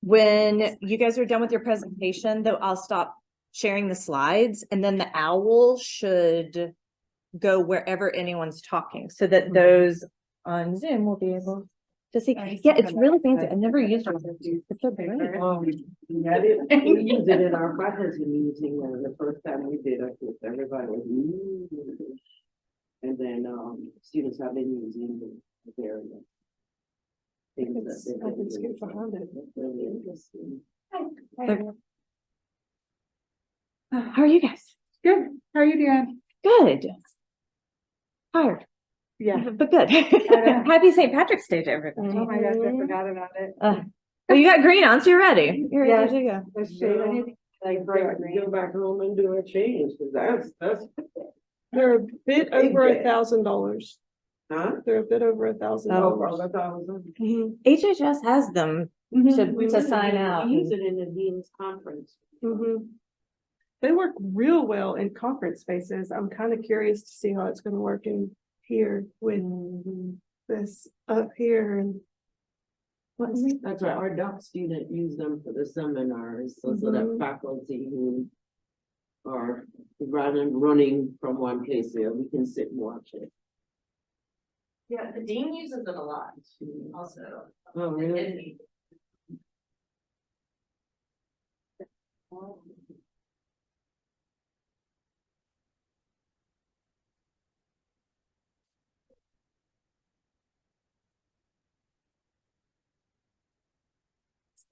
when you guys are done with your presentation, though, I'll stop sharing the slides, and then the owl should go wherever anyone's talking, so that those on Zoom will be able to see. Yeah, it's really fancy. I've never used it. It's so great. We used it in our faculty meeting, and the first time we did it, everybody was, and then students have been using the various things that I can skip behind it. That's really interesting. How are you guys? Good. How are you doing? Good. Tired, Yeah. but good. Happy St. Patrick's Day to everybody. Oh my gosh, I forgot about it. Well, you got green on, so you're ready. You're ready to go. Let's shade it. Like, go back home and do a change, because that's, They're a bit over $1,000. huh? They're a bit over $1,000. HHS has them to sign out. We use it in the dean's conference. They work real well in conference spaces. I'm kind of curious to see how it's going to work in here with this up here and That's right, our doc student used them for the seminars, so that faculty who are rather than running from one place to the other, we can sit and watch it. Yeah, the dean uses it a lot also. Oh, really?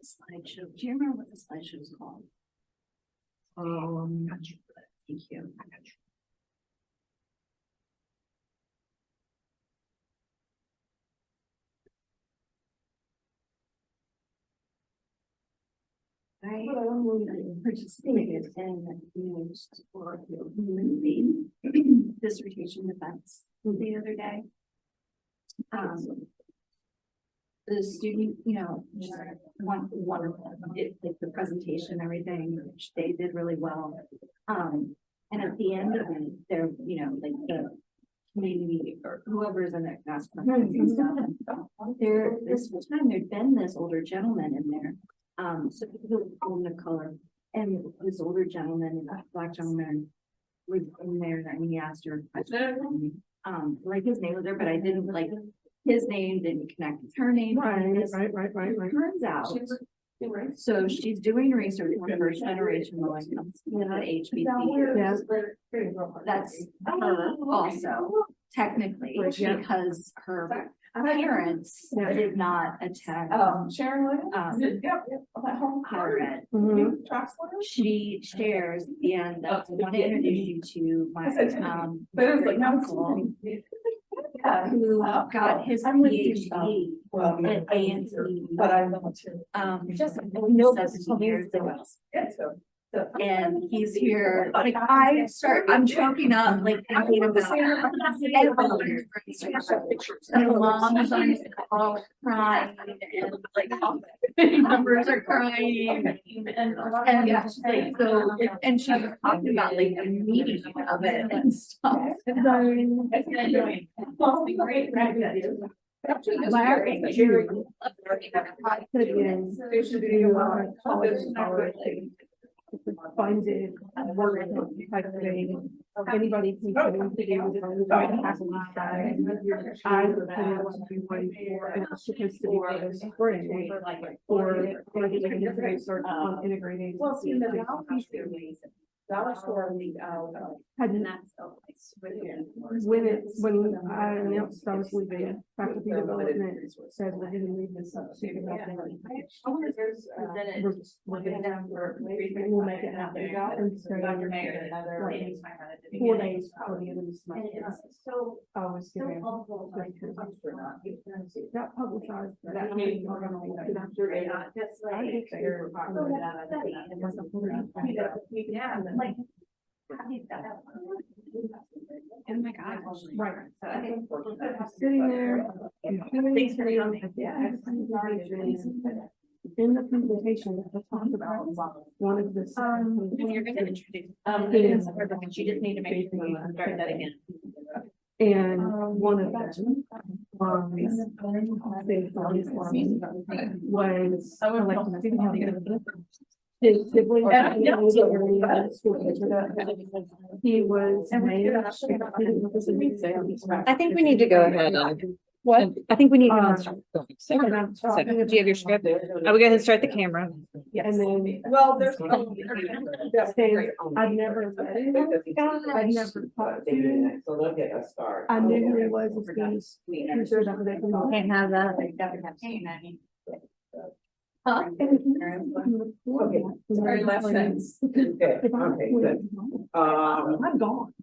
Slideshow. Do you remember what the slideshow is called? Got you. Thank you. I got you. I participated in for dissertation defense the other day. The student, just wonderful, like the presentation, everything, which they did really well. And at the end of it, they're, like the community or whoever's in that class and stuff. This time there'd been this older gentleman in there. So people were of color, and this older gentleman, black gentleman, was in there, and he asked her a question. Like his name was there, but I didn't like. His name didn't connect with her name. right. Turns out, so she's doing research on first generation millennials at HBCU. Yes. That's her also, technically, because her parents did not attend. Higher ed. She shares, and I want to introduce you to my uncle. Who got his PhD at A&T, just 70 years ago. And he's here, like I'm choking up, like thinking about and the mom is on the call crying, and like all the numbers are crying, and like so, and she was talking about like the meaning of it and stuff. Funded work type of thing. Anybody can come in to do this. I was supposed to do one for, and it was supposed to be for the spring for the integrated. Well, see, the dollar store Hadn't when I announced I was leaving, faculty development said we're gonna leave this up to we'll make it happen. And so Dr. Mayer, another like, 4 days before the end of this month. so I was giving. Not publicized. But that meeting. Yeah, like. Oh my God. Right. Sitting there. Thanks for coming. In the presentation, I talked about one of the. You're gonna introduce, you just need to make sure you start that again. And one of them was his sibling. He was made. I think we need to go ahead. What? I think we need Um, to start. So, do you have your script? I will go ahead and start the camera. And then. Well, there's. I'd never met him. I'd never talked to him. So they'll get a start. I knew who he was as Can't have that. Huh? Okay. Sorry, last sentence. Okay, good. I'm gone.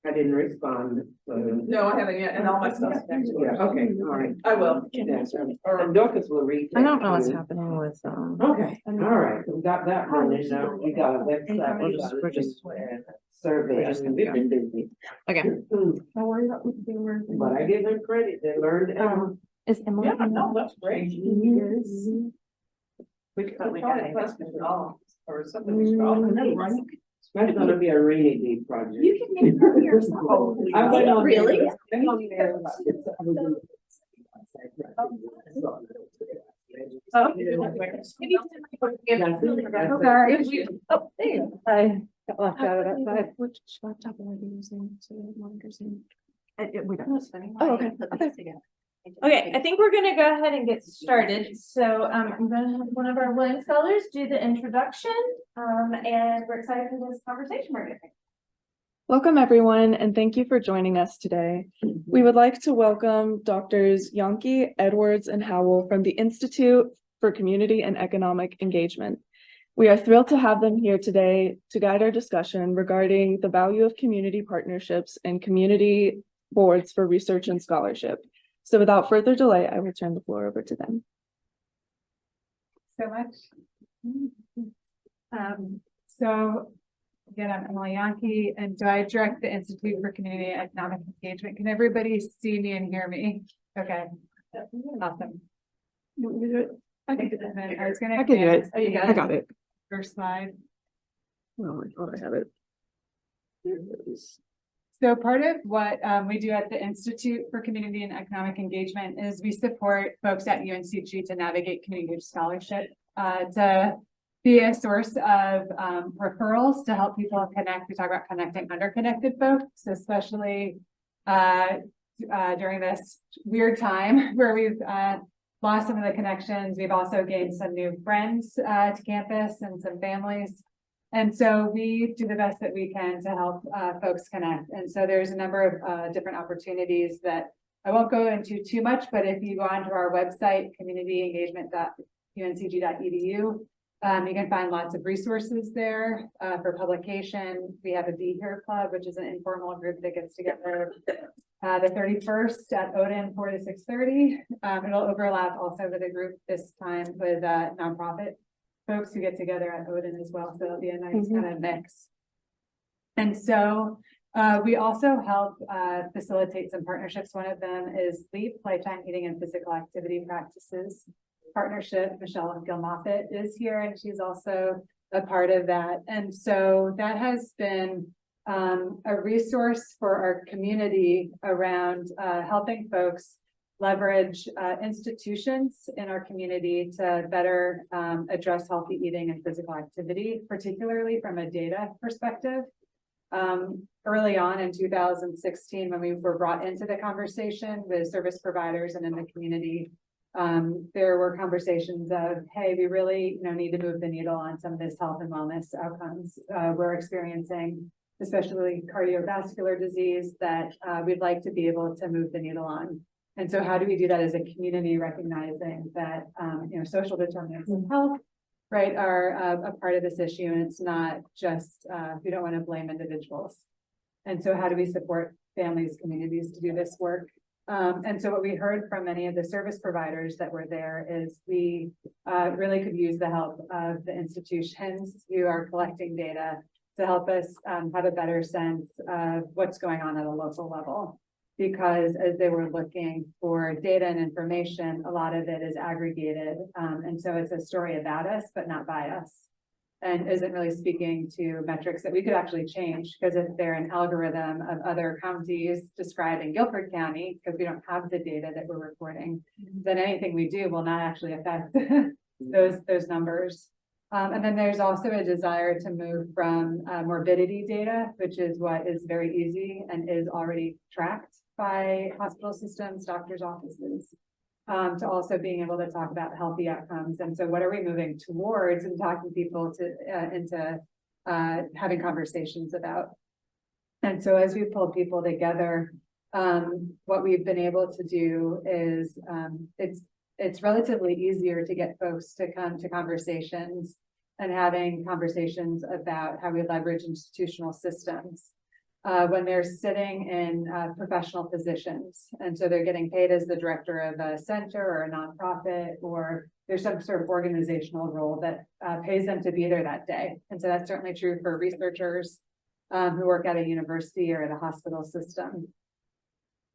I didn't respond. No, I haven't yet, and all my stuff's back. Yeah, okay, all right. I will. Yeah, or Dorcas will read. I don't know that what's too. happening with, Okay, all right, we got that running now. We got a website. We're we just- got a we're just- Survey. we're just I mean, gonna we've been busy. okay. Don't worry about what they were. But I give them credit. They learned. Is Emily? Yeah, no, that's great. Yes. We could probably have a question at all, or something. we should all- It's gonna be a rainy day project. You can make it yourself. I went on there. Really? I went on there. Oh, there. I got left out of that side. Which laptop am I using? So monitors in. We don't. Oh, okay. Okay, I think we're gonna go ahead and get started. So I'm gonna have one of our Williams scholars do the introduction. And we're excited for this conversation we're having. Welcome, everyone, and thank you for joining us today. We would like to welcome Doctors Yonke, Edwards, and Howell from the Institute for Community and Economic Engagement. We are thrilled to have them here today to guide our discussion regarding the value of community partnerships and community boards for research and scholarship. So without further delay, I will turn the floor over to them. So much. So again, I'm Emily Yonke, and so I direct the Institute for Community and Economic Engagement. Can everybody see me and hear me? Okay, awesome. You want me to do it? I think it's been- I was gonna. I can do it. Oh, you I got it. First slide. Oh, I thought I had it. There it is. So part of what we do at the Institute for Community and Economic Engagement is we support folks at UNCG to navigate community scholarship, to be a source of referrals to help people connect. We talk about connecting underconnected folks, especially during this weird time where we've lost some of the connections. We've also gained some new friends to campus and some families. And so we do the best that we can to help folks connect. And so there's a number of different opportunities that I won't go into too much, but if you go onto our website, communityengagement.uncg.edu, you can find lots of resources there for publication. We have a Be Here Club, which is an informal group that gets together the 31st at Odin 4 to 6:30. It'll overlap also with a group this time with nonprofit folks who get together at Odin as well. So it'll be a nice kind of mix. And so we also help facilitate some partnerships. One of them is LEAP, Lifetime Eating and Physical Activity Practices Partnership. Michelle Gil-Moffitt is here, and she's also a part of that. And so that has been a resource for our community around helping folks leverage institutions in our community to better address healthy eating and physical activity, particularly from a data perspective. Early on in 2016, when we were brought into the conversation with service providers and in the community, there were conversations of, hey, we really need to move the needle on some of this health and wellness outcomes we're experiencing, especially cardiovascular disease, that we'd like to be able to move the needle on. And so how do we do that as a community, recognizing that, social determinants of health, right, are a part of this issue, and it's not just, we don't want to blame individuals. And so how do we support families, communities to do this work? And so what we heard from many of the service providers that were there is we really could use the help of the institutions who are collecting data to help us have a better sense of what's going on at a local level. Because as they were looking for data and information, a lot of it is aggregated. And so it's a story about us, but not by us. and isn't really speaking to metrics that we could actually change, because if they're an algorithm of other counties described in Guilford County, because we don't have the data that we're reporting, then anything we do will not actually affect those numbers. And then there's also a desire to move from morbidity data, which is what is very easy and is already tracked by hospital systems, doctors' offices, to also being able to talk about healthy outcomes. And so what are we moving towards and talking people to into having conversations about? And so as we pull people together, what we've been able to do is it's relatively easier to get folks to come to conversations and having conversations about how we leverage institutional systems when they're sitting in professional positions. And so they're getting paid as the director of a center or a nonprofit, or there's some sort of organizational role that pays them to be there that day. And so that's certainly true for researchers who work at a university or at a hospital system.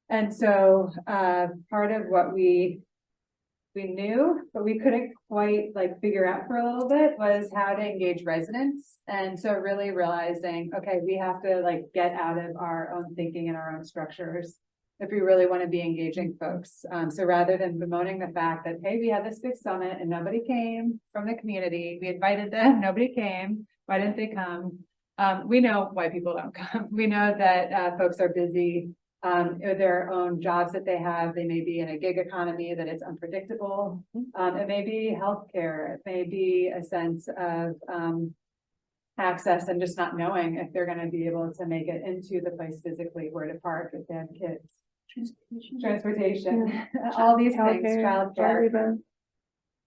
And so part of what we knew, but we couldn't quite like figure out for a little bit, was how to engage residents. And so really realizing, okay, we have to like get out of our own thinking and our own structures if we really want to be engaging folks. So rather than bemoaning the fact that, hey, we had this big summit and nobody came from the community, we invited them, nobody came, why didn't they come? We know why people don't come. We know that folks are busy with their own jobs that they have. They may be in a gig economy that it's unpredictable. It may be healthcare. It may be a sense of access and just not knowing if they're going to be able to make it into the place physically, where to park if they have kids. Transportation, all these things, childcare.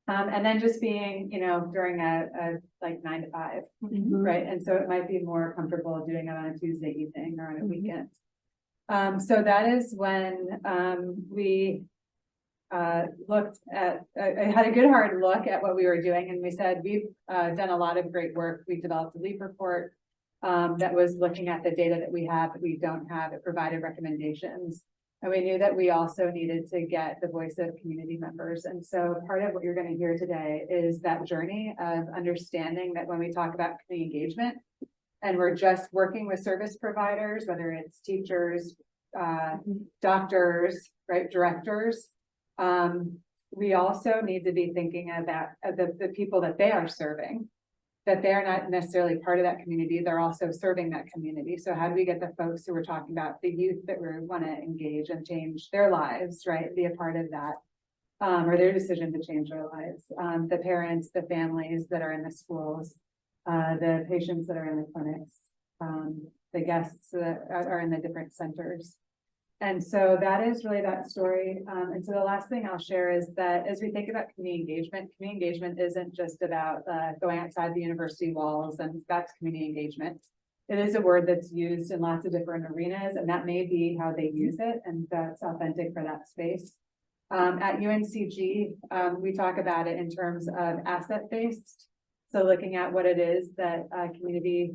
And then just being, you know, during a like 9 to 5, right? And so it might be more comfortable doing it on a Tuesday evening or on a weekend. So that is when we looked at, I had a good hard look at what we were doing, and we said, we've done a lot of great work. We developed a LEAP report that was looking at the data that we have, that we don't have. It provided recommendations. And we knew that we also needed to get the voice of community members. And so part of what you're going to hear today is that journey of understanding that when we talk about community engagement, and we're just working with service providers, whether it's teachers, doctors, right, directors, we also need to be thinking about the people that they are serving, that they're not necessarily part of that community, they're also serving that community. So how do we get the folks who we're talking about, the youth that we want to engage and change their lives, right, be a part of that, or their decision to change their lives, the parents, the families that are in the schools, the patients that are in the clinics, the guests that are in the different centers. And so that is really that story. And so the last thing I'll share is that as we think about community engagement isn't just about going outside the university walls, and that's community engagement. It is a word that's used in lots of different arenas, and that may be how they use it, and that's authentic for that space. At UNCG, we talk about it in terms of asset-based. So looking at what it is that community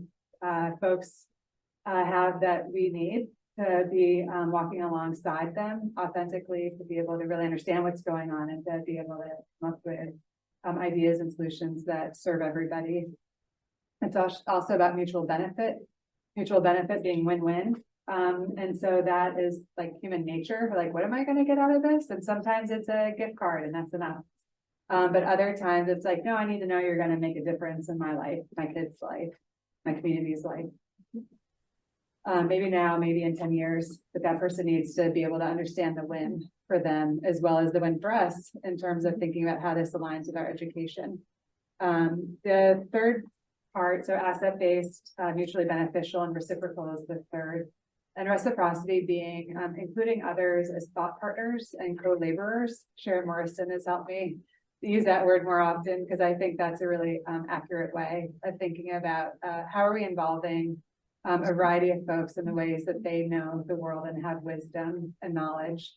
folks have that we need to be walking alongside them authentically, to be able to really understand what's going on, and to be able to come up with ideas and solutions that serve everybody. It's also about mutual benefit being win-win. And so that is like human nature. Like, what am I going to get out of this? And sometimes it's a gift card and that's enough. But other times it's like, no, I need to know you're going to make a difference in my life, my kids' life, my community's life. Maybe now, maybe in 10 years, but that person needs to be able to understand the win for them as well as the win for us in terms of thinking about how this aligns with our education. The third part, so asset-based, mutually beneficial, and reciprocal is the third. And reciprocity being including others as thought partners and co-laborers. Sharon Morrison has helped me use that word more often, because I think that's a really accurate way of thinking about how are we involving a variety of folks in the ways that they know the world and have wisdom and knowledge.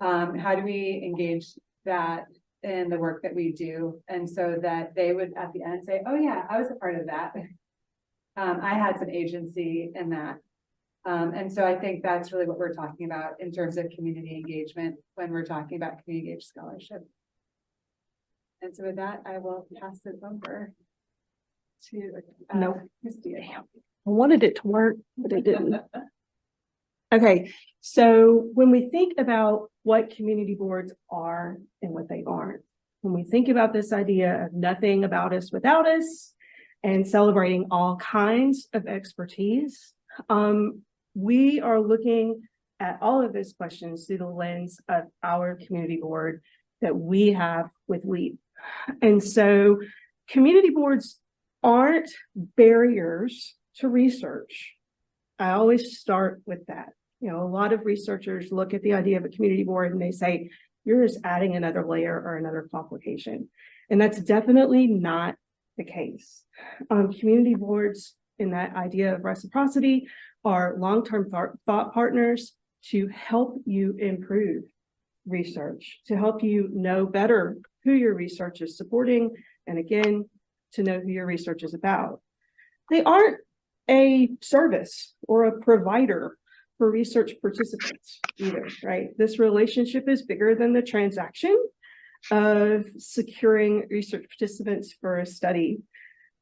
How do we engage that in the work that we do? And so that they would at the end say, oh yeah, I was a part of that. I had some agency in that. And so I think that's really what we're talking about in terms of community engagement when we're talking about community engaged scholarship. And so with that, I will pass it over. to. Nope. Christie. I wanted it to work, but it didn't. Okay, so when we think about what community boards are and what they aren't, when we think about this idea of nothing about us without us and celebrating all kinds of expertise, we are looking at all of those questions through the lens of our community board that we have with LEAP. And so community boards aren't barriers to research. I always start with that. You know, a lot of researchers look at the idea of a community board and they say, you're just adding another layer or another complication. And that's definitely not the case. Community boards in that idea of reciprocity are long-term thought partners to help you improve research, to help you know better who your research is supporting, and again, to know who your research is about. They aren't a service or a provider for research participants either, right? This relationship is bigger than the transaction of securing research participants for a study.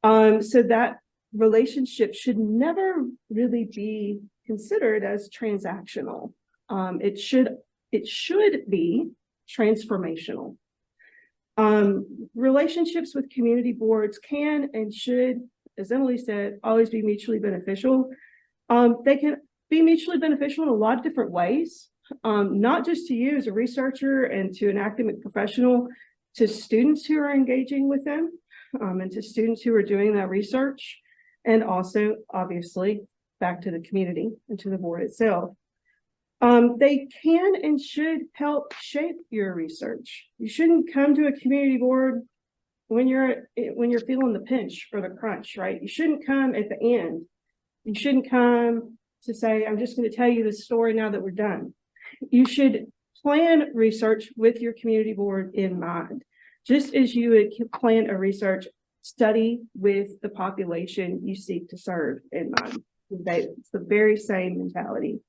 So that relationship should never really be considered as transactional. It should be transformational. Relationships with community boards can and should, as Emily said, always be mutually beneficial. They can be mutually beneficial in a lot of different ways, not just to you as a researcher and to an academic professional, to students who are engaging with them, and to students who are doing that research, and also, obviously, back to the community and to the board itself. They can and should help shape your research. You shouldn't come to a community board when you're feeling the pinch or the crunch, right? You shouldn't come at the end. You shouldn't come to say, I'm just going to tell you the story now that we're done. You should plan research with your community board in mind, just as you would plan a research study with the population you seek to serve in mind. It's the very same mentality.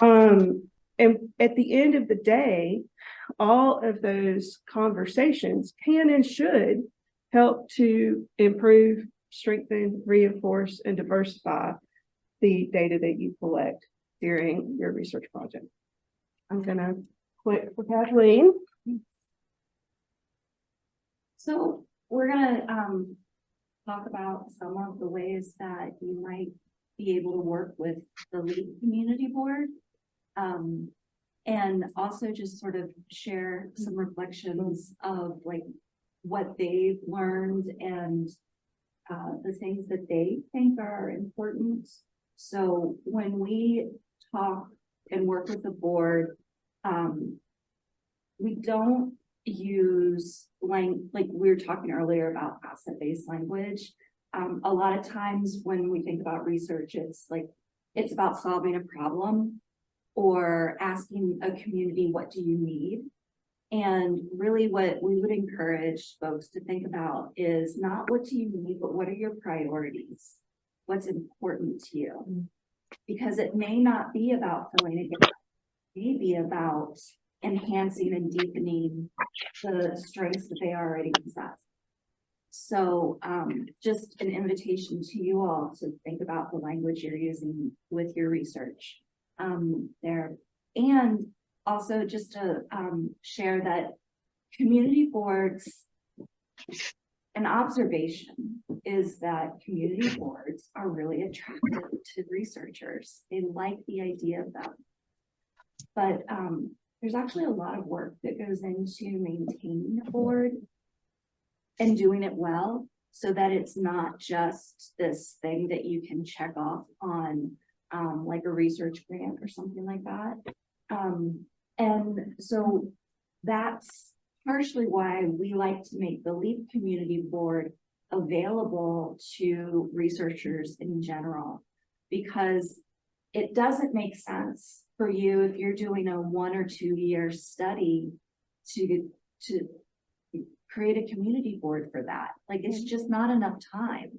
And at the end of the day, all of those conversations can and should help to improve, strengthen, reinforce, and diversify the data that you collect during your research project. I'm gonna quit for Kathleen. So we're gonna talk about some of the ways that you might be able to work with the LEAP community board. And also just sort of share some reflections of like what they've learned and the things that they think are important. So when we talk and work with the board, we don't use like we were talking earlier about asset-based language. A lot of times when we think about research, it's about solving a problem or asking a community, what do you need? And really what we would encourage folks to think about is not what do you need, but what are your priorities? What's important to you? Because it may not be about filling a gap, it may be about enhancing and deepening the strengths that they already possess. So just an invitation to you all to think about the language you're using with your research there. And also just to share that community boards, an observation is that community boards are really attractive to researchers. They like the idea of them. But there's actually a lot of work that goes into maintaining a board and doing it well so that it's not just this thing that you can check off on like a research grant or something like that. And so that's partially why we like to make the LEAP community board available to researchers in general, because it doesn't make sense for you if you're doing a 1 or 2 year study to create a community board for that. Like it's just not enough time.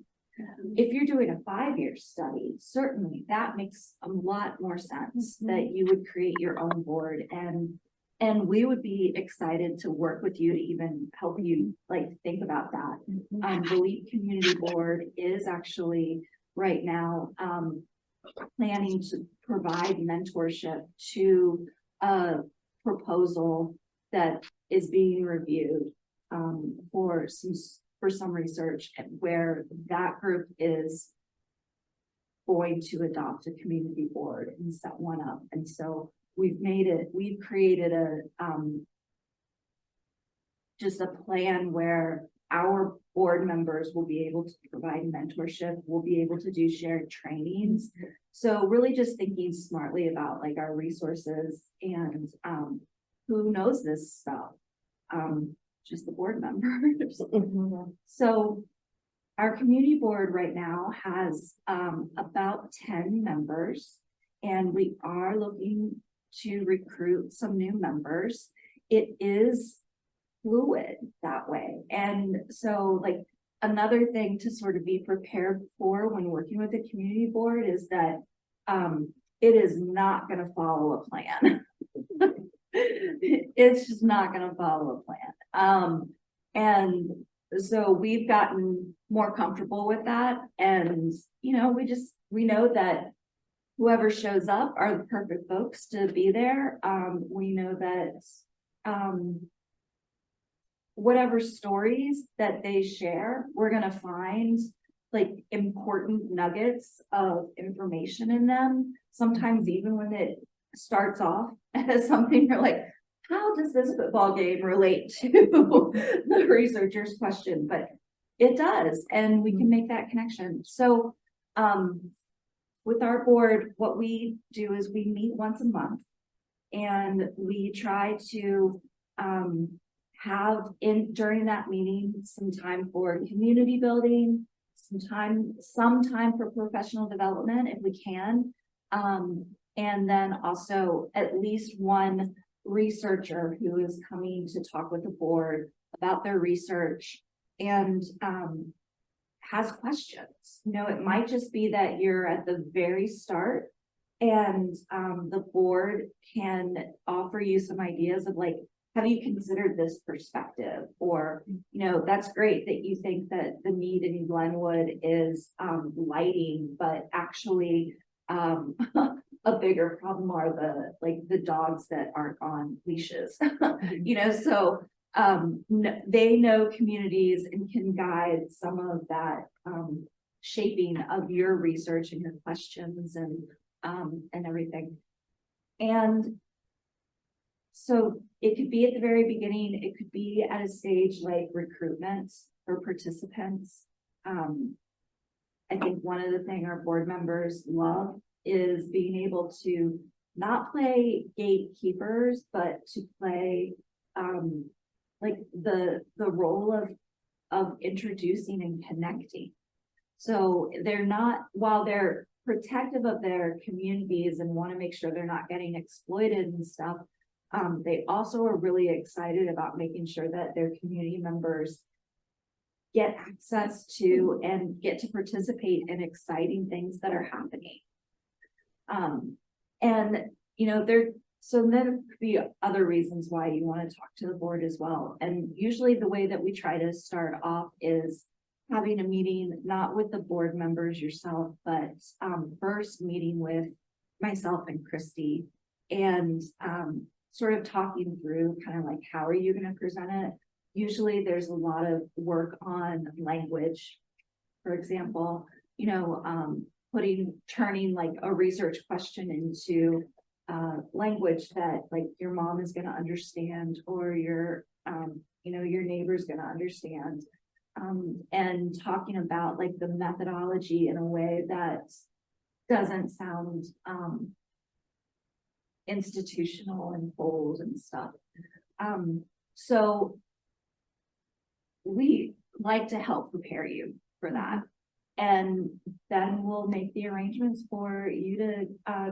If you're doing a 5-year study, certainly that makes a lot more sense that you would create your own board and And we would be excited to work with you to even help you like think about that. The LEAP Community Board is actually right now planning to provide mentorship to a proposal that is being reviewed for some research where that group is going to adopt a community board and set one up. And so we've created a just a plan where our board members will be able to provide mentorship, will be able to do shared trainings. So really just thinking smartly about like our resources and who knows this stuff. Just the board members. So our community board right now has about 10 members, and we are looking to recruit some new members. It is fluid that way. And so like another thing to sort of be prepared for when working with a community board is that it is not going to follow a plan. It's just not going to follow a plan. And so we've gotten more comfortable with that. And, you know, we know that whoever shows up are the perfect folks to be there. We know that whatever stories that they share, we're going to find like important nuggets of information in them. Sometimes even when it starts off as something you're like, how does this football game relate to the researcher's question? But it does, and we can make that connection. So with our board, what we do is we meet once a month, and we try to have during that meeting some time for community building, some time for professional development if we can, and then also at least one researcher who is coming to talk with the board about their research and has questions. You know, it might just be that you're at the very start and the board can offer you some ideas of like, have you considered this perspective? Or, you know, that's great that you think that the need in Glenwood is lighting, but actually a bigger problem are the dogs that aren't on leashes. You know, so they know communities and can guide some of that shaping of your research and your questions and everything. And so it could be at the very beginning, it could be at a stage like recruitment for participants. I think one of the things our board members love is being able to not play gatekeepers, but to play like the role of introducing and connecting. So they're not, while they're protective of their communities and want to make sure they're not getting exploited and stuff, they also are really excited about making sure that their community members get access to and get to participate in exciting things that are happening. And, you know, there could be other reasons why you want to talk to the board as well. And usually the way that we try to start off is having a meeting, not with the board members yourself, but first meeting with myself and Christy and sort of talking through kind of like, how are you going to present it? Usually there's a lot of work on language, for example, you know, turning like a research question into language that like your mom is going to understand or your, you know, your neighbor's going to understand, and talking about like the methodology in a way that doesn't sound institutional and bold and stuff. So we like to help prepare you for that. And then we'll make the arrangements for you to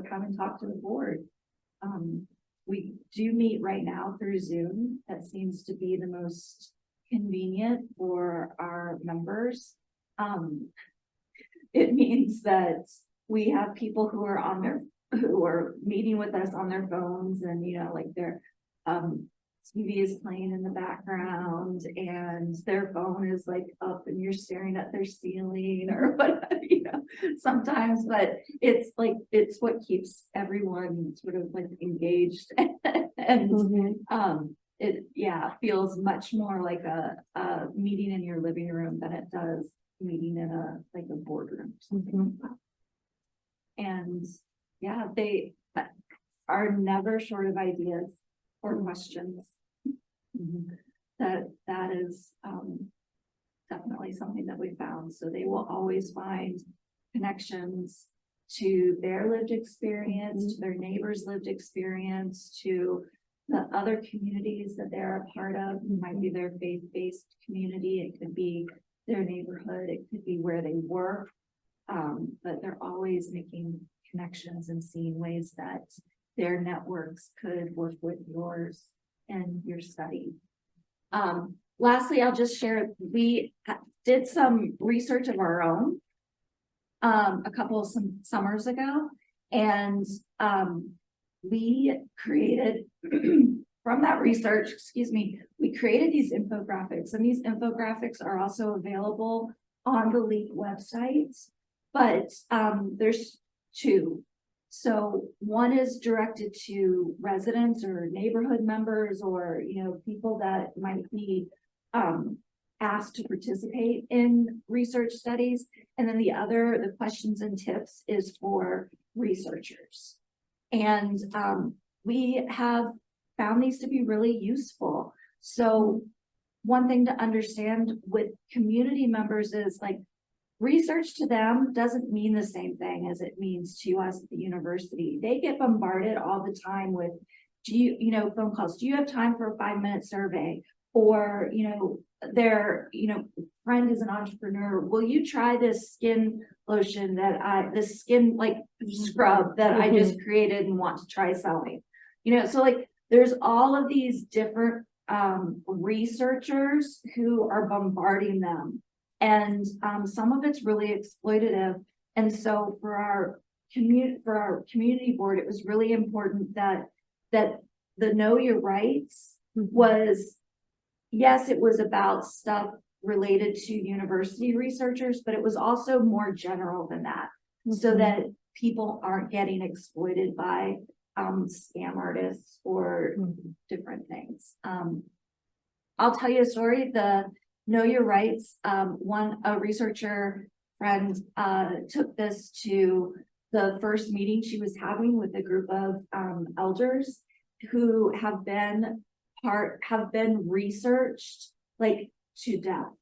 come and talk to the board. We do meet right now through Zoom. That seems to be the most convenient for our members. It means that we have people who are meeting with us on their phones and, you know, like they're TV is playing in the background and their phone is like up and you're staring at their ceiling or whatever, you know, sometimes, but it's like, it's what keeps everyone sort of like engaged and, it, yeah, feels much more like a meeting in your living room than it does meeting in like a boardroom or something like that. And yeah, they are never short of ideas or questions. That is definitely something that we found. So they will always find connections to their lived experience, to their neighbors' lived experience, to the other communities that they're a part of. It might be their faith-based community, it could be their neighborhood, it could be where they work. But they're always making connections and seeing ways that their networks could work with yours and your study. Lastly, I'll just share, we did some research of our own some summers ago, and we created from that research, we created these infographics, and these infographics are also available on the LEAP website, but there's two. So one is directed to residents or neighborhood members or, you know, people that might be asked to participate in research studies. And then the other, the questions and tips, is for researchers. And we have found these to be really useful. So one thing to understand with community members is like, research to them doesn't mean the same thing as it means to us at the university. They get bombarded all the time with, phone calls. Do you have time for a 5-minute survey? Or, their, friend is an entrepreneur. Will you try this skin lotion this skin like scrub that I just created and want to try selling? So like there's all of these different researchers who are bombarding them. And some of it's really exploitative. And so for our community board, it was really important that the Know Your Rights was, yes, it was about stuff related to university researchers, but it was also more general than that, so that people aren't getting exploited by scam artists or different things. I'll tell you a story. The Know Your Rights, a researcher friend took this to the first meeting she was having with a group of elders who have been researched like to death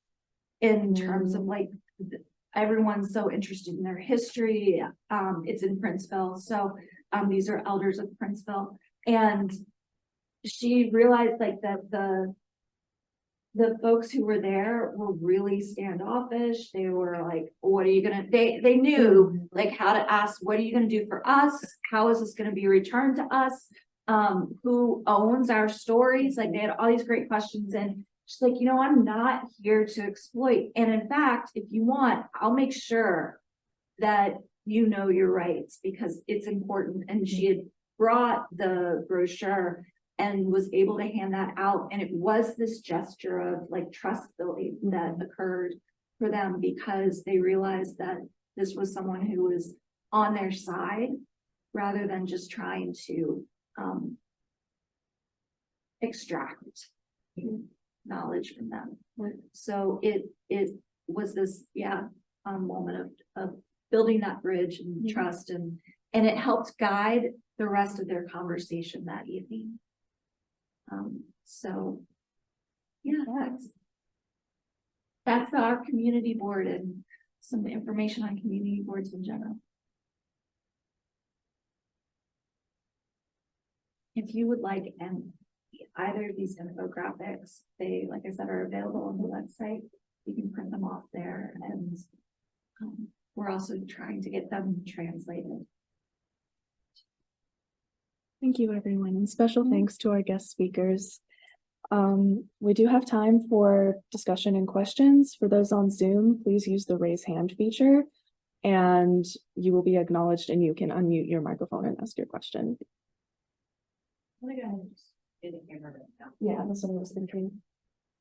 in terms of like everyone's so interested in their history. It's in Princeville, so these are elders of Princeville, and she realized like that the folks who were there were really standoffish. They were like, what are you gonna, they knew like how to ask, what are you gonna do for us? How is this gonna be returned to us? Who owns our stories? Like they had all these great questions, and she's like, I'm not here to exploit. And in fact, if you want, I'll make sure that you know your rights because it's important. And she had brought the brochure and was able to hand that out. And it was this gesture of like trust building that occurred for them because they realized that this was someone who was on their side rather than just trying to extract knowledge from them. So it was this, moment of building that bridge and trust, and it helped guide the rest of their conversation that evening. So yeah, that's our community board and some information on community boards in general. If you would like either of these infographics, they, like I said, are available on the website. You can print them off there, and we're also trying to get them translated. Thank you, everyone, and special thanks to our guest speakers. We do have time for discussion and questions. For those on Zoom, please use the raise hand feature, and you will be acknowledged and you can unmute your microphone and ask your question. do the camera right now. Yeah, that's what I was thinking.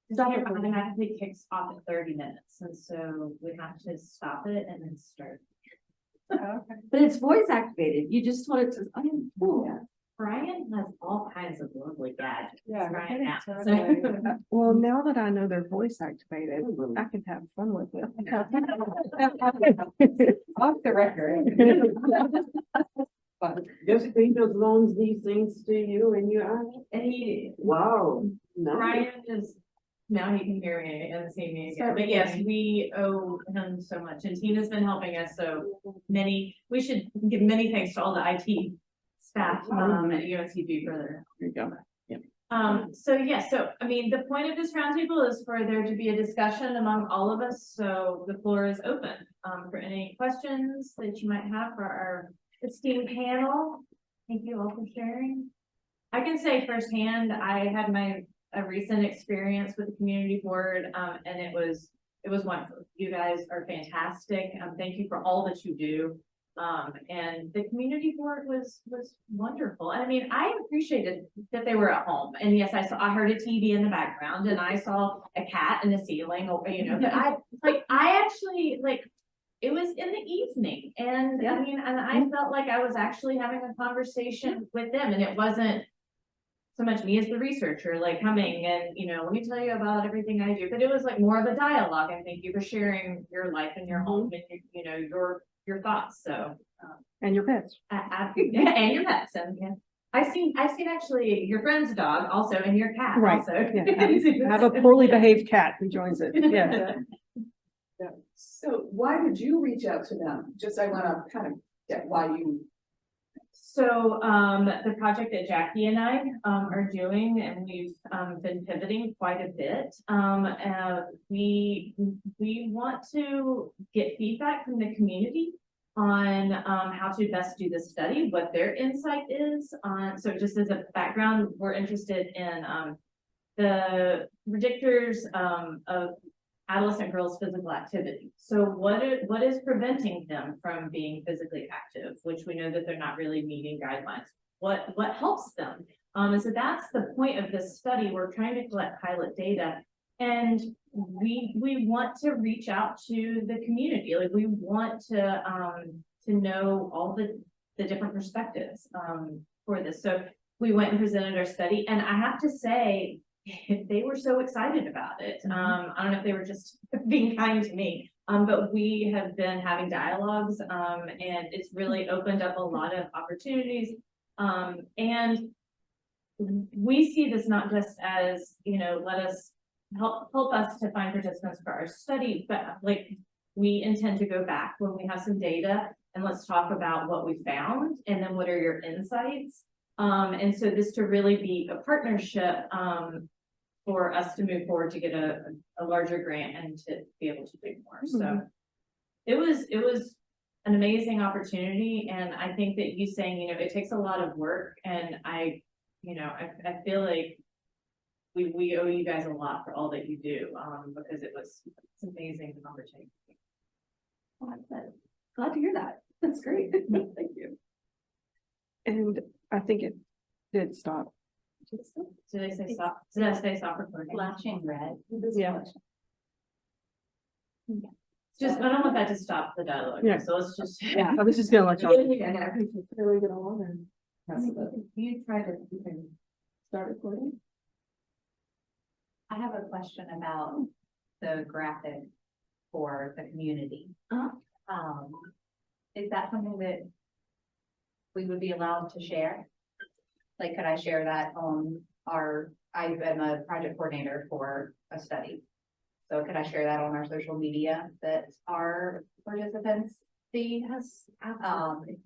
The Stop camera recording. automatically kicks off at 30 minutes, and so we have to stop it and then start. But it's voice activated. You just told it to, I am cool. Brian has all kinds of lovely gadgets Yeah, right now. Well, now that I know they're voice activated, I can have fun with it. Off the record. Just think as long as these things to you and you are, And he, wow. nice. Brian is, now he can hear me and see me again, but yes, we owe him so much, and Tina's been helping us so many, we should give many thanks to all the IT staff, at UNCG for their. There you go. So yeah, so I mean, the point of this roundtable is for there to be a discussion among all of us, so the floor is open, for any questions that you might have for our esteemed panel. Thank you all for sharing. I can say firsthand, I had a recent experience with the community board, and it was wonderful. You guys are fantastic. Thank you for all that you do. And the community board was wonderful. I mean, I appreciated that they were at home. And yes, I heard a TV in the background, and I saw a cat in the ceiling, but I actually it was in the evening, and I mean, and I felt like I was actually having a conversation with them, and it wasn't so much me as the researcher, coming and, let me tell you about everything I do, but it was more of a dialogue, and thank you for sharing your life and your home and your thoughts, so. And your pets. And your pets, and I've seen actually your friend's dog also, and your cat Right, also. yeah. I have a poorly behaved cat who joins it, yeah. So why did you reach out to them? Just, I wanna kind of get why you. So, the project that Jackie and I, are doing, and we've, been pivoting quite a bit. We want to get feedback from the community on, how to best do the study, what their insight is on, so just as a background, we're interested in, the predictors, of adolescent girls' physical activity. So what is preventing them from being physically active, which we know that they're not really meeting guidelines? What helps them? And so that's the point of this study. We're trying to collect pilot data, and we want to reach out to the community. We want to know all the different perspectives for this. So we went and presented our study, and I have to say, they were so excited about it. I don't know if they were just being kind to me, but we have been having dialogues, and it's really opened up a lot of opportunities. And we see this not just as, let us help us to find participants for our study, but we intend to go back when we have some data and let's talk about what we found and then what are your insights. And so this to really be a partnership, for us to move forward to get a larger grant and to be able to do more. So it was an amazing opportunity. And I think that you saying, it takes a lot of work, and I feel like we owe you guys a lot for all that you do, because it's amazing opportunity. Glad to hear that. That's great. Thank you. And I think it did stop. Did I say stop? Did I say stop recording? Flashing red. Yeah. Just, I don't want that to stop the dialogue. Yeah. So let's just. Yeah, I was just gonna let y'all. You try to, you can Start recording. I have a question about the graphic for the community. Is that something that we would be allowed to share? Could I share that on I am a project coordinator for a study. So could I share that on our social media that our participants see? Yes,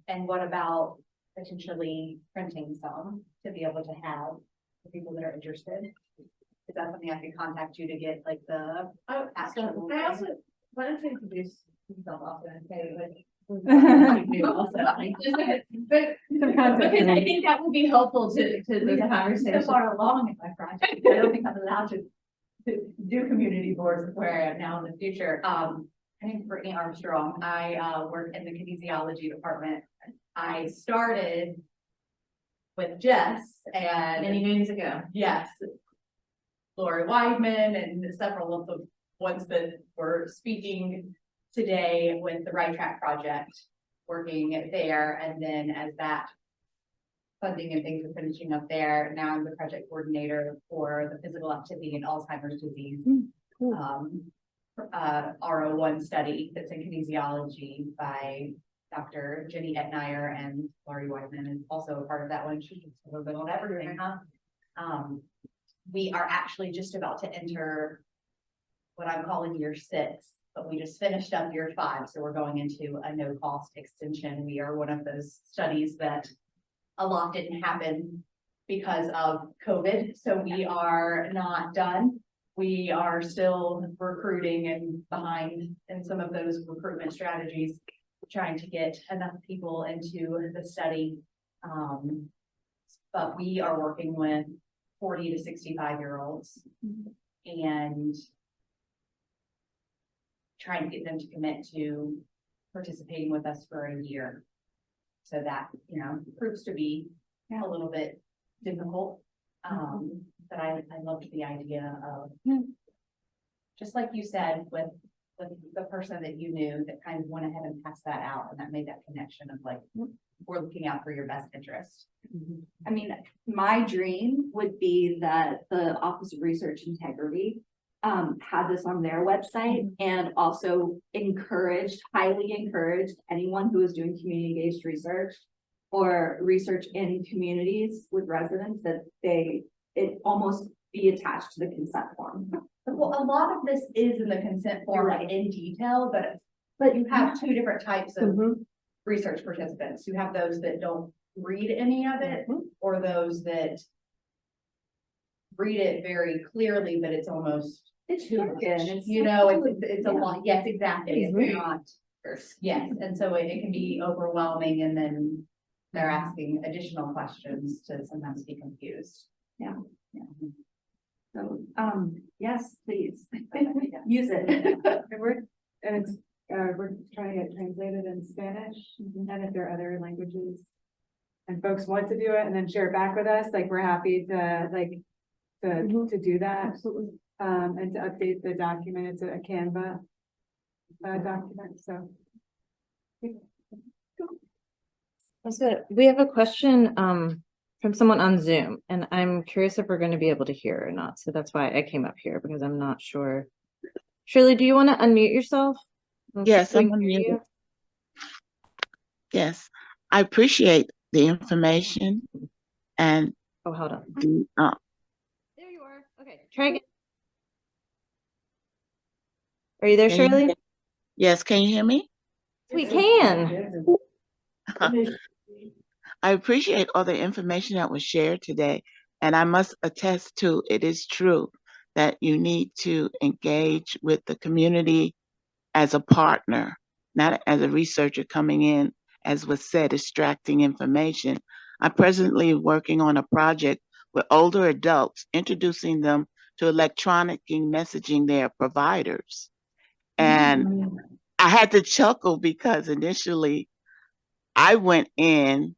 And what about potentially printing some to be able to have for people that are interested? Is that something I could contact you to get the actual? I also, why don't you introduce yourself also and say But because I think that would be helpful to this conversation. So far along in my project, I don't think I'm allowed to do community boards where I am now in the future. My name is Brittany Armstrong. I work in the kinesiology department. I started with Jess and Many moons ago. yes, Lori Weidman and several of the ones that were speaking today with the Right Track Project, working there. And then as that funding and things are finishing up there, now I'm the project coordinator for the physical activity and Alzheimer's disease. RO1 study that's in kinesiology by Dr. Jenny Etnier, and Lori Weidman is also a part of that one. She's a little bit on everything, huh? We are actually just about to enter what I'm calling year 6, but we just finished up year 5. So we're going into a no cost extension. We are one of those studies that a lot didn't happen because of COVID. So we are not done. We are still recruiting and behind in some of those recruitment strategies, trying to get enough people into the study. But we are working with 40 to 65-year-olds and trying to get them to commit to participating with us for a year. So that, you know, proves to be a little bit difficult. But I loved the idea of, just like you said, with the person that you knew that kind of went ahead and passed that out, and that made that connection of like, we're looking out for your best interest. I mean, my dream would be that the Office of Research Integrity had this on their website and also highly encouraged anyone who is doing community engaged research or research in communities with residents that it almost be attached to the consent form. Well, a lot of this is in the consent form, like in detail, but you have 2 different types of research participants. You have those that don't read any of it, or those that read it very clearly, but it's almost too much. You know, it's a lot. Yes, exactly. It's not. Yes, and so it can be overwhelming, and then they're asking additional questions to sometimes be confused. Yeah. So, yes, please use it. We're trying to get translated in Spanish, and if there are other languages and folks want to do it and then share it back with us, like, we're happy to to do that. Absolutely. And to update the document. It's a Canva document, so. That's good. We have a question from someone on Zoom, and I'm curious if we're going to be able to hear or not. So that's why I came up here, because I'm not sure. Shirley, do you want to unmute yourself? Yes, So we I'm can hear unmuted. you. Yes, I appreciate the information and Oh, hold on. the There you are. Okay, try again. Are you there, Can you- Shirley? yes, can you hear me? We can. I appreciate all the information that was shared today, and I must attest to it is true that you need to engage with the community as a partner, not as a researcher coming in, as was said, extracting information. I'm presently working on a project with older adults, introducing them to electronic messaging their providers. And I had to chuckle because initially I went in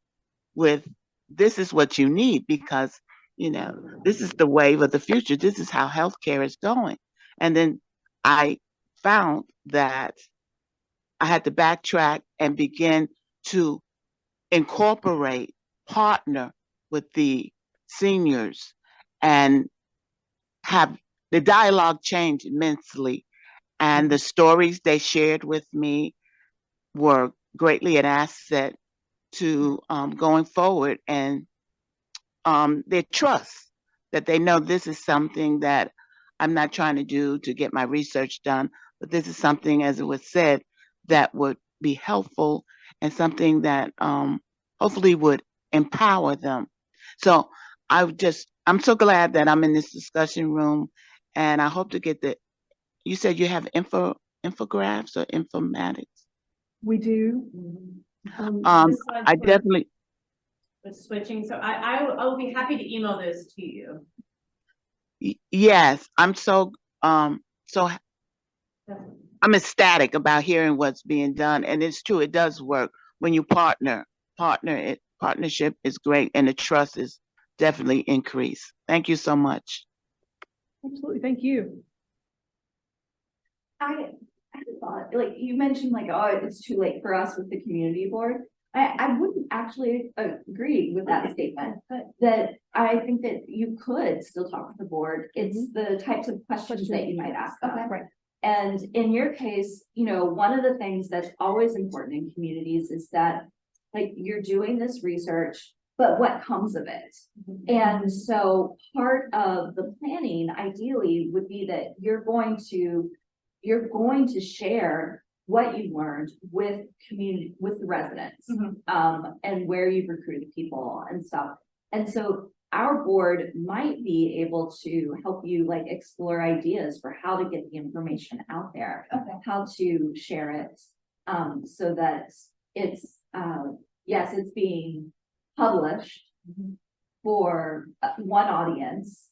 with, this is what you need, because, you know, this is the wave of the future. This is how healthcare is going. And then I found that I had to backtrack and begin to incorporate, partner with the seniors, and have the dialogue change immensely. And the stories they shared with me were greatly an asset to going forward, and their trust that they know this is something that I'm not trying to do to get my research done, but this is something, as it was said, that would be helpful and something that hopefully would empower them. So I'm so glad that I'm in this discussion room, and I hope to get you said you have infographics or informatics? We do. I definitely. With switching, so I'll be happy to email those to you. Yes, I'm so I'm ecstatic about hearing what's being done, and it's true, it does work when you partner it partnership is great and the trust is definitely increased. Thank you so much. Absolutely, thank you. I had a thought, like you mentioned, like, oh, it's too late for us with the community board. I wouldn't actually agree with that statement, but that I think that you could still talk with the board. It's the types of questions that you might ask them. Right. And in your case, you know, one of the things that's always important in communities is that, like, you're doing this research, but what comes of it? And so part of the planning ideally would be that you're going to share what you learned with community, with the residents, and where you've recruited people and stuff. And so our board might be able to help you like explore ideas for how to get the information out there, how to share it, so that it's, yes, it's being published for one audience,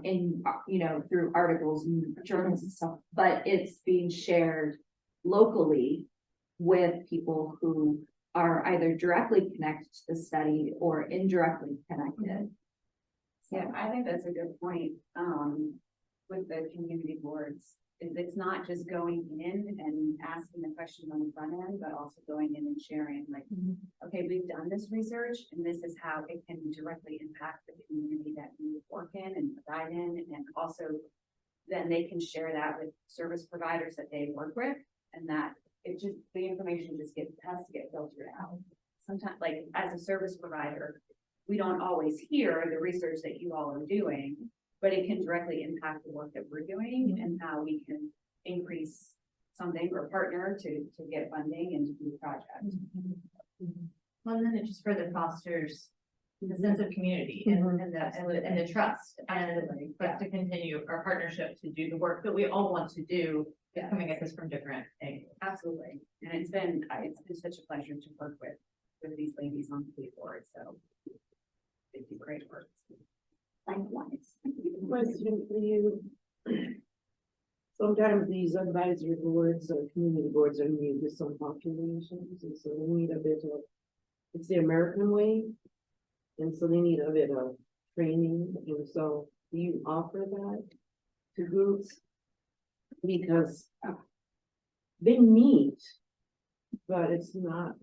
in, you know, through articles and journals and stuff, but it's being shared locally with people who are either directly connected to the study or indirectly connected. Yeah, I think that's a good point, with the community boards. It's not just going in and asking the question on the front end, but also going in and sharing like, okay, we've done this research and this is how it can directly impact the community that we work in and reside in. And also then they can share that with service providers that they work with, and that it just, the information just has to get filtered out. Sometimes, like as a service provider, we don't always hear the research that you all are doing, but it can directly impact the work that we're doing and how we can increase something or partner to get funding and to do the project. Well, and then it just further fosters the sense of community and the trust, and for us to continue our partnership to do the work that we all want to do, coming at this from different angles. Absolutely. And it's been such a pleasure to work with these ladies on the board. So they do great work. Likewise. Question for you. Sometimes these advisory boards or community boards are new to some populations, and so they need a bit of, it's the American way. And so they need a bit of training, and so do you offer that to groups? Because they meet, but it's not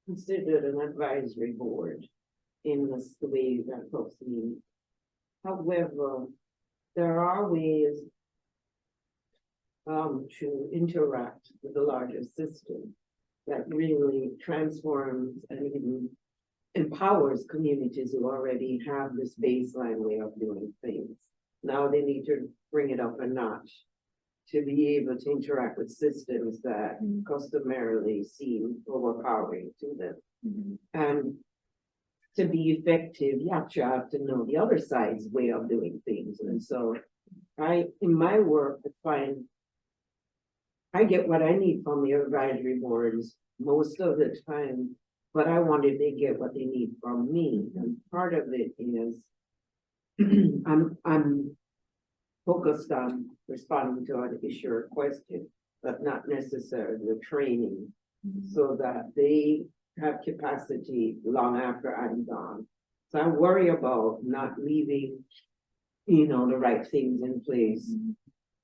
considered an advisory board in this, the way that folks meet. However, there are ways to interact with the larger system that really transforms and even empowers communities who already have this baseline way of doing things. Now they need to bring it up a notch to be able to interact with systems that customarily seem overpowering to them. And to be effective, you have to know the other side's way of doing things. And so in my work, I find I get what I need from the advisory boards most of the time, but I wonder if they get what they need from me. And part of it is I'm focused on responding to an issue or question, but not necessarily the training, so that they have capacity long after I'm gone. So I worry about not leaving, you know, the right things in place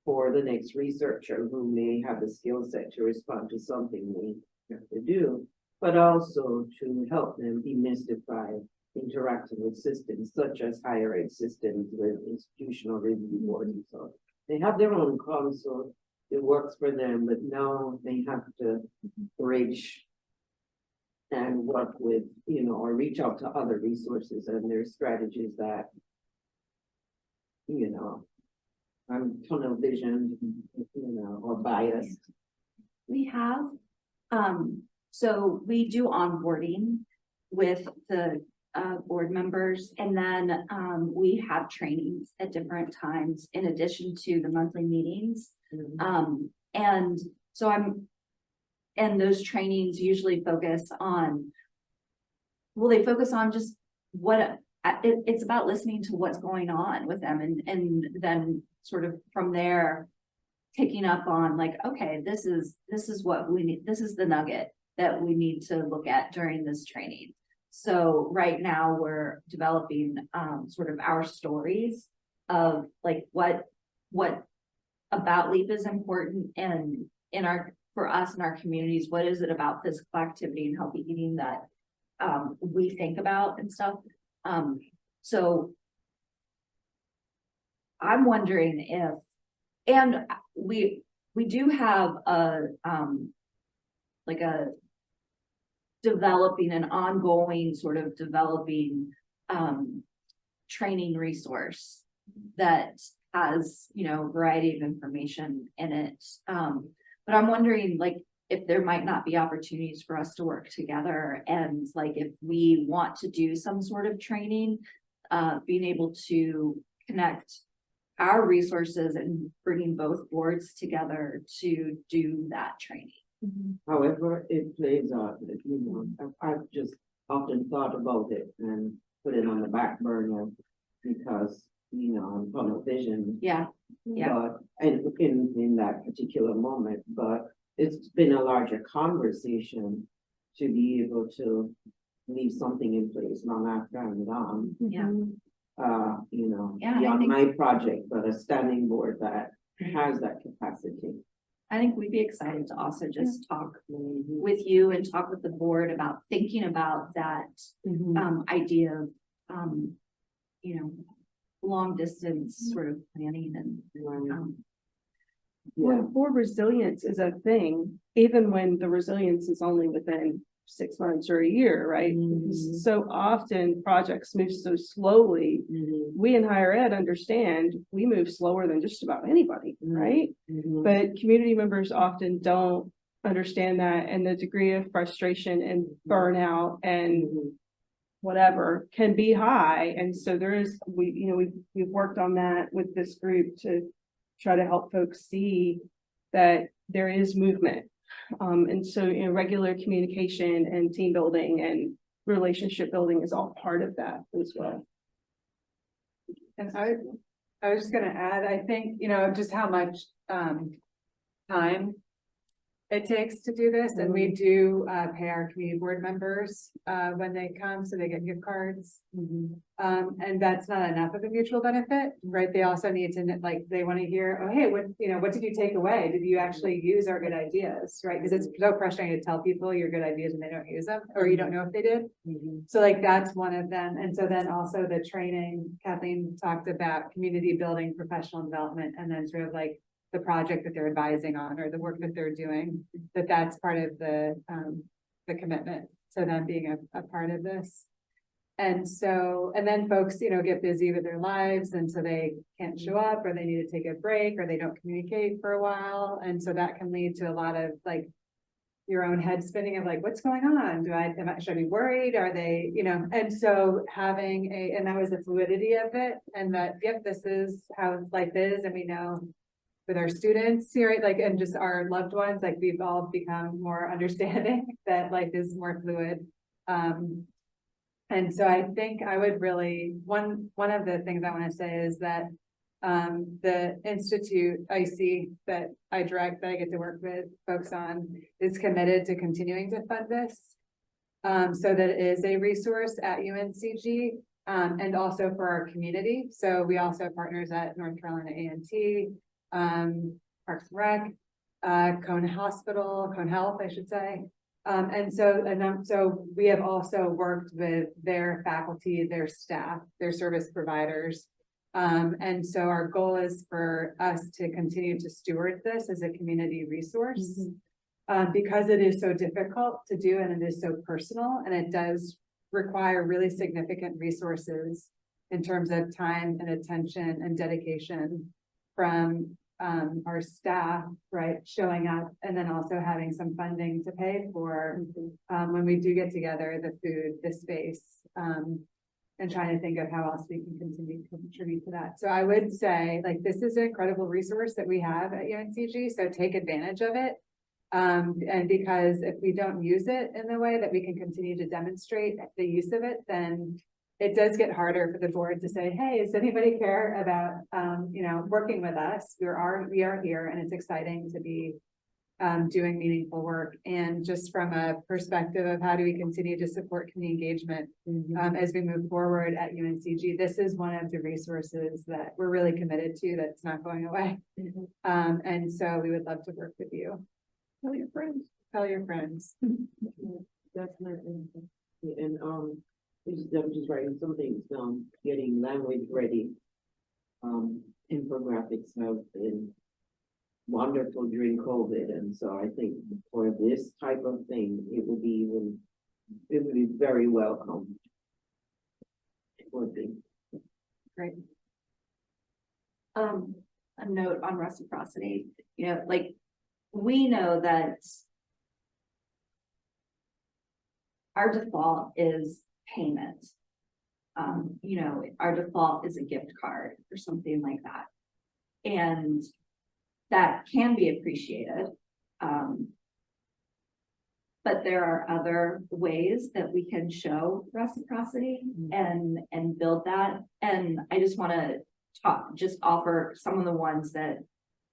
for the next researcher who may have the skill set to respond to something we have to do, but also to help them demystify interacting with systems such as higher ed systems with institutional review boards and so on. They have their own console, it works for them, but now they have to bridge and work with, you know, or reach out to other resources, and there's strategies that, you know, I'm tunnel vision, you know, or biased. We have, so we do onboarding with the board members, and then we have trainings at different times in addition to the monthly meetings. And so and those trainings usually focus on, well, they focus on just what it's about, listening to what's going on with them, and then sort of from there picking up on like, okay, this is what we need, this is the nugget that we need to look at during this training. So right now we're developing, sort of our stories of like what about LEAP is important and for us in our communities, what is it about physical activity and healthy eating that we think about and stuff. So I'm wondering if, and we do have like a developing an ongoing sort of developing training resource that has, you know, a variety of information in it. But I'm wondering like if there might not be opportunities for us to work together and like if we want to do some sort of training, being able to connect our resources and bringing both boards together to do that training. However, it plays out, you know, I've just often thought about it and put it on the back burner because, you know, I'm tunnel vision. Yeah. But, and in that particular moment, but it's been a larger conversation to be able to leave something in place long after I'm gone. Yeah. You know, Yeah, I beyond think- my project, but a standing board that has that capacity. I think we'd be excited to also just talk with you and talk with the board about thinking about that idea of you know, long distance sort of planning and Well, board resilience is a thing, even when the resilience is only within 6 months or a year, right? Because so often projects move so slowly. We in higher ed understand we move slower than just about anybody, right? But community members often don't understand that, and the degree of frustration and burnout and whatever can be high. And so there is, we've worked on that with this group to try to help folks see that there is movement. And so, you know, regular communication and team building and relationship building is all part of that as well. And I was just gonna add, I think, you know, just how much time it takes to do this, and we do pay our community board members when they come, so they get gift cards. And that's not enough of a mutual benefit, right? They also need to, like, they want to hear, oh, hey, what did you take away? Did you actually use our good ideas, right? Because it's so frustrating to tell people your good ideas and they don't use them, or you don't know if they did. So like, that's one of them. And so then also the training, Kathleen talked about community building, professional development, and then sort of like the project that they're advising on or the work that they're doing, that's part of the commitment to them being a part of this. And so, and then folks, you know, get busy with their lives, and so they can't show up, or they need to take a break, or they don't communicate for a while. And so that can lead to a lot of like your own head spinning of like, what's going on? Should I be worried? Are they, you know? And so having and that was the fluidity of it, and that, yep, this is how life is. And we know with our students here, right? Like, and just our loved ones, like we've all become more understanding that life is more fluid. And so I think I would really, one of the things I want to say is that the Institute I see that I get to work with folks on is committed to continuing to fund this. So that it is a resource at UNCG and also for our community. So we also have partners at North Carolina A&T, Parks and Rec, Cone Health, I should say. And so we have also worked with their faculty, their staff, their service providers. And so our goal is for us to continue to steward this as a community resource because it is so difficult to do and it is so personal, and it does require really significant resources in terms of time and attention and dedication from our staff, right, showing up, and then also having some funding to pay for when we do get together, the food, the space, and trying to think of how else we can continue to contribute to that. So I would say, like, this is an incredible resource that we have at UNCG, so take advantage of it. And because if we don't use it in the way that we can continue to demonstrate the use of it, then it does get harder for the board to say, hey, does anybody care about, you know, working with us? We are here, and it's exciting to be doing meaningful work. And just from a perspective of how do we continue to support community engagement as we move forward at UNCG, this is one of the resources that we're really committed to that's not going away. And so we would love to work with you. Tell your friends. Tell your friends. Definitely. And, I'm just writing some things down, getting language ready. Infographics have been wonderful during COVID, and so I think for this type of thing, it will be very welcome. Great. A note on reciprocity, you know, like, we know that our default is payment. You know, our default is a gift card or something like that. And that can be appreciated. But there are other ways that we can show reciprocity and build that. And I just want to offer some of the ones that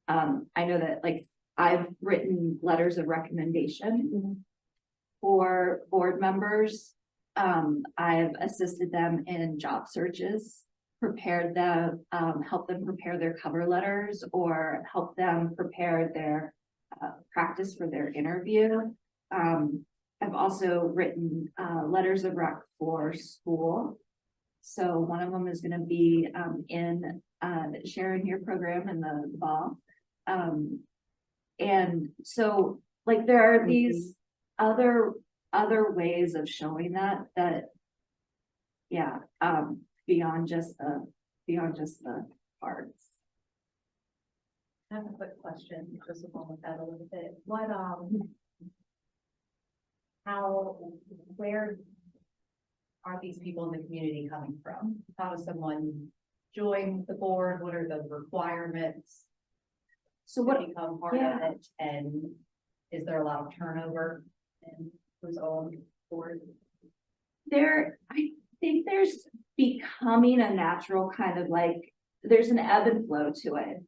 I know that, like, I've written letters of recommendation for board members. I've assisted them in job searches, prepared them, help them prepare their cover letters, or help them prepare their practice for their interview. I've also written letters of rec for school. So one of them is going to be in Sharon Here program in the fall. And so, like, there are these other ways of showing that yeah, beyond just the cards. I have a quick question, just to follow with that a little bit. Where are these people in the community coming from? How does someone join the board? What are the requirements? So to become part of it? And is there a lot of turnover in who's on the board? I think there's becoming a natural kind of, like, there's an ebb and flow to it.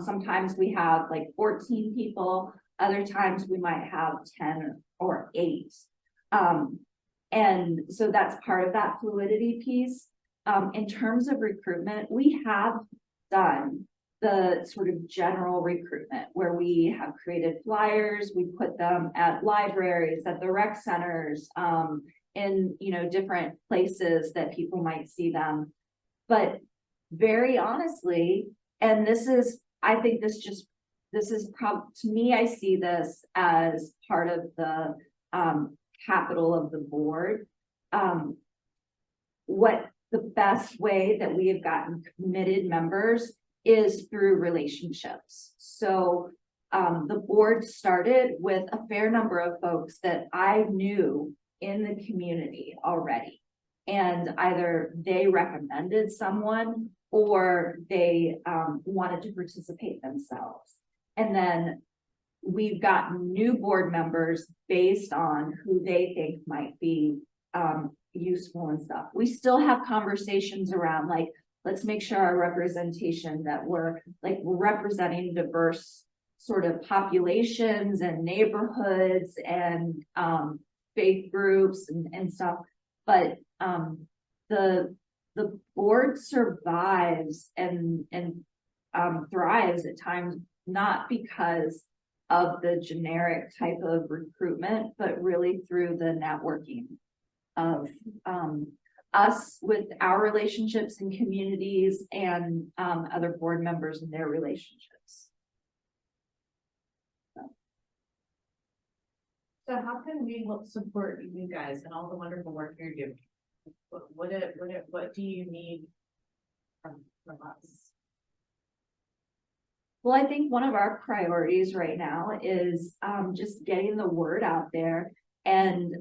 Sometimes we have like 14 people, other times we might have 10 or 8. And so that's part of that fluidity piece. In terms of recruitment, we have done the sort of general recruitment where we have created flyers, we put them at libraries, at the rec centers, in, you know, different places that people might see them. But very honestly, and I think to me, I see this as part of the capital of the board. What the best way that we have gotten committed members is through relationships. So the board started with a fair number of folks that I knew in the community already. And either they recommended someone or they wanted to participate themselves. And then we've gotten new board members based on who they think might be useful and stuff. We still have conversations around, like, let's make sure our representation, that we're representing diverse sort of populations and neighborhoods and faith groups and stuff. But the board survives and thrives at times, not because of the generic type of recruitment, but really through the networking of us with our relationships and communities and other board members and their relationships. So how can we help support you guys and all the wonderful work you're doing? What do you need from us? Well, I think one of our priorities right now is just getting the word out there and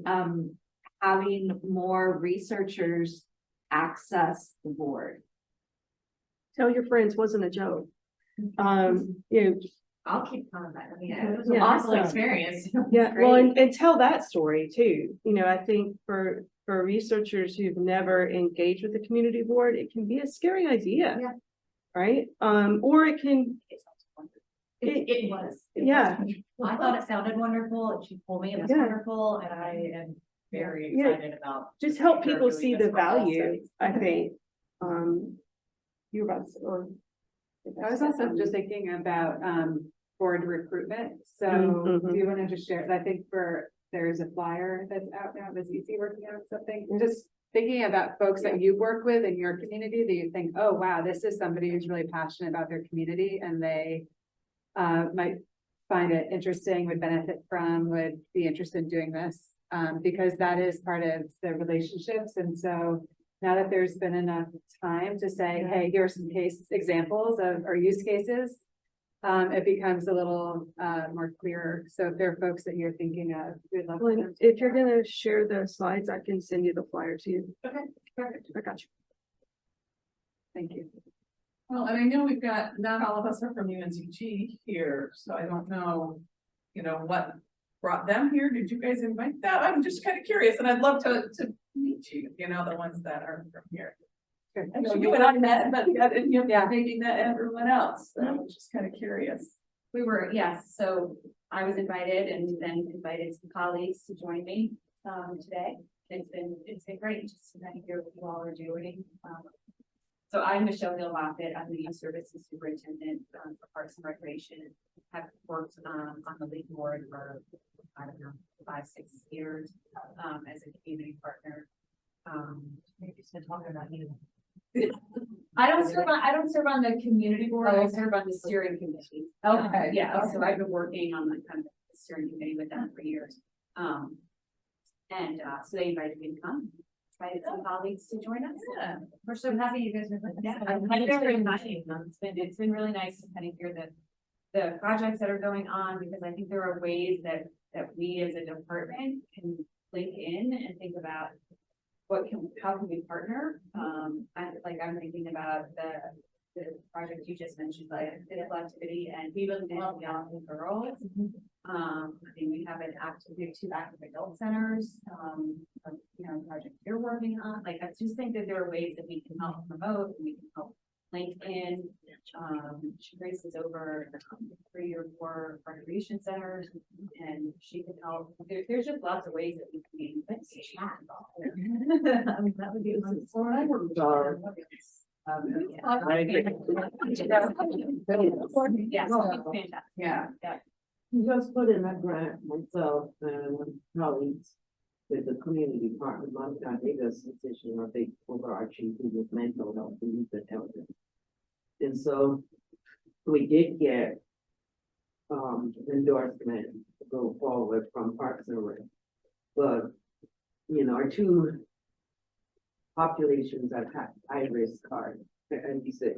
having more researchers access the board. Tell your friends wasn't a joke. You know, I'll keep coming back. I mean, Yeah. it was a Yeah. wonderful experience. yeah, well, and tell that story too. You know, I think for researchers who've never engaged with the community board, it can be a scary idea. Yeah. Right? Or it can It was. It was Yeah. wonderful. I thought it sounded wonderful. She told me it was Yeah. wonderful, and I am very Yeah. excited about. Just help her people doing see this the for all value, studies. I think. You're about to, or. I was also just thinking about, board recruitment, so Mhm. do you wanna just share, I think there's a flyer that's out now, is EC working on something? Just thinking about folks that you work with in your community, that you think, oh, wow, this is somebody who's really passionate about their community, and they might find it interesting, would benefit from, would be interested in doing this, because that is part of the relationships, and so now that there's been enough time to say, hey, here are some case examples of, or use cases, it becomes a little more clear. So if there are folks that you're thinking of, we'd love for them to. If you're gonna share the slides, I can send you the flyer too. Okay, perfect. I got you. Thank you. Well, and I know we've got, not all of us are from UNCG here, so I don't know, what brought them here. Did you guys invite them? I'm just kind of curious, and I'd love to meet you, the ones that are from here. I know you and I met, but maybe met everyone else, so I'm just kind of curious. We were, yes, so I was invited and then invited some colleagues to join me today. It's been great just to kind of hear what you all are doing. So I'm Michelle Hill-Lockett. I'm the youth services superintendent for Parks and Recreation. Have worked on the league board for, I don't know, 5-6 years as a community partner. Maybe just been talking about you. I don't serve on the community board. I serve on the steering committee. Okay. Yeah, so I've been working on the kind of steering committee with them for years. So they invited me to come. Invited some colleagues to join us. Yeah. We're so happy you guys are. Yeah, it's very exciting. It's been really nice to kind of hear the projects that are going on, because I think there are ways that we as a department can link in and think about how can we partner? I'm thinking about the project you just mentioned, like physical activity and young girls. I mean, we have we have 2 active adult centers, project you're working on. Like, I just think that there are ways that we can help promote, and we can help link in. She graces over 3 or 4 recreation centers, and she can help. There's just lots of ways that we can chat. I mean, that would be yes, fantastic. Yeah. We just put in a grant, myself and colleagues with the community partner, Monica Davis, position, a big overarching thing with mental health and youth and elders. And so we did get endorsement to go forward from Parks and Rec. But, our 2 populations that have high risk are, and you said,